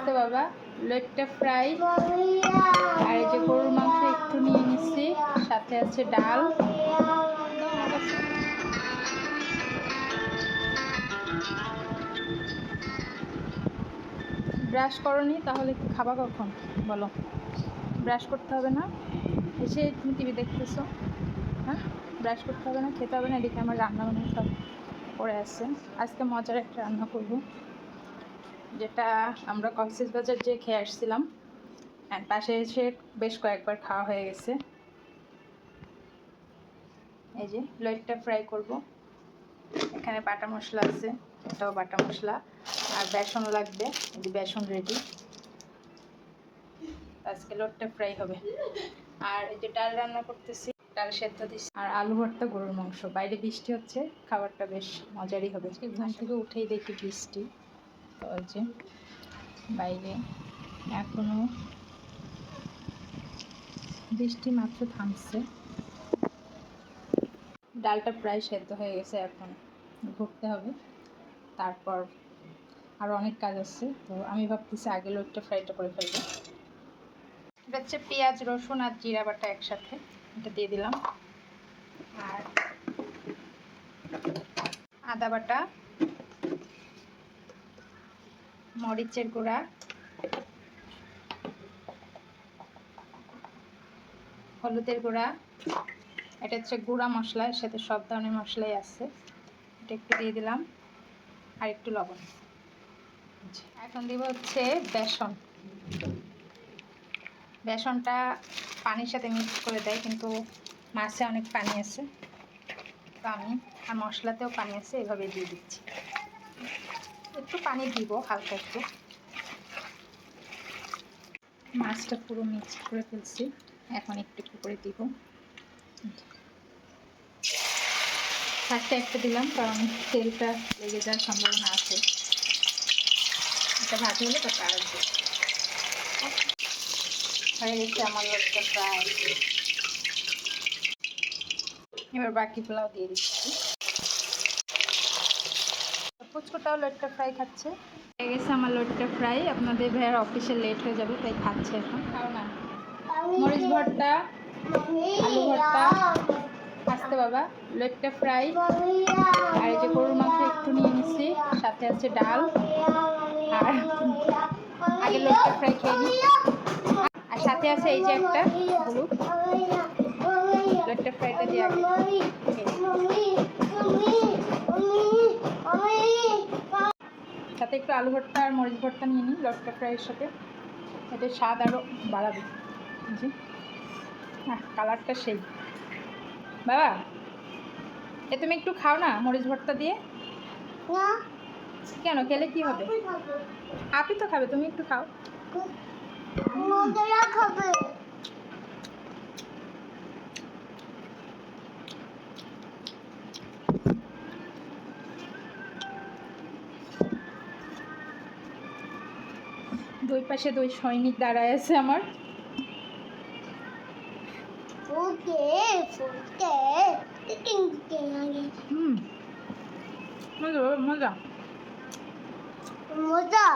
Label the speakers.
Speaker 1: আস্তে বাবা। লইট্টা ফ্রাই আর এই যে গরুর মাংস একটু নিয়ে নিচ্ছি, সাথে আছে ডাল। ব্রাশ করনি তাহলে খাবা কখন বলো? ব্রাশ করতে হবে না? এসে তুমি টিভি দেখতেছো, হ্যাঁ? ব্রাশ করতে হবে না, খেতে হবে না, এদিকে আমার রান্না বান্না সব পড়ে আছে। আজকে মজার একটা রান্না করব, যেটা আমরা কক্সবাজার যে খেয়ে আসছিলাম, অ্যান্ড পাশে এসে বেশ কয়েকবার খাওয়া হয়ে গেছে। এই যে লইট্টা ফ্রাই করব। এখানে বাটা মশলা আছে, এটাও বাটা মশলা, আর বেসন লাগবে। এই যে বেসন রেডি। আজকে লইট্টা ফ্রাই হবে। আর এই যে ডাল রান্না করতেছি, ডাল সেদ্ধ দিচ্ছি, আর আলু ভর্তা গরুর মাংস। বাইরে বৃষ্টি হচ্ছে, খাবারটা বেশ মজারই হবে। ঘুম থেকে উঠেই দেখি বৃষ্টি। তো ওই যে বাইরে এখনো বৃষ্টি মাত্র থামছে। ডালটা প্রায় সেদ্ধ হয়ে গেছে, এখন ঘুরতে হবে। তারপর আরও অনেক কাজ আছে, তো আমি ভাবতেছি আগে লইট্টা ফ্রাইটা করে ফেলবো। এটা হচ্ছে পেঁয়াজ, রসুন আর জিরা বাটা একসাথে, এটা দিয়ে দিলাম। আর আদা বাটা, মরিচের গুঁড়া, হলুদের গুঁড়া, এটা হচ্ছে গুঁড়া মশলা, এর সাথে সব ধরনের মশলাই আছে, এটা একটু দিয়ে দিলাম, আর একটু লবণ। এখন দিব হচ্ছে বেসন। বেসনটা পানির সাথে মিক্স করে দেয়, কিন্তু মাছে অনেক পানি আছে, তো আমি আর মশলাতেও পানি আছে, এভাবে দিয়ে দিচ্ছি। একটু পানি দিব, হালকা একটু। মাছটা পুরো মিক্স করে ফেলছি, এখন একটু একটু করে দিব। ফার্স্টে একটা দিলাম, কারণ তেলটা লেগে যাওয়ার সম্ভাবনা আছে। এটা ভাজি হলে তারপর আসবে। হয়ে গেছে আমার লইট্টা ফ্রাই। এবার বাকিগুলোও দিয়ে দিচ্ছি। পুচকুটাও লইট্টা ফ্রাই খাচ্ছে। হয়ে গেছে আমার লইট্টা ফ্রাই। আপনাদের ভাইয়ের অফিসে লেট হয়ে যাবে, তাই খাচ্ছে এখন। খাও না। মরিচ ভর্তা, আলু ভর্তা, আস্তে বাবা, লইট্টা ফ্রাই আর এই যে গরুর মাংস একটু নিয়ে নিচ্ছি, সাথে আছে ডাল। আর আগে লইট্টা ফ্রাই খেয়ে নিই, আর সাথে আছে এই যে একটা হলুদ। লইট্টা ফ্রাইটা দিয়ে আগে সাথে একটু আলু ভর্তা আর মরিচ ভর্তা নিয়ে নিই লইট্টা ফ্রাইয়ের সাথে, এতে স্বাদ আরও বাড়াবে। জি, হ্যাঁ, কালারটা সেই। বাবা, এ তুমি একটু খাও না মরিচ ভর্তা দিয়ে। কেন? খেলে কি হবে? আপনি তো খাবে, তুমি একটু খাও। দুই পাশে দুই সৈনিক দাঁড়ায় আছে আমার। মজা মজা মজা।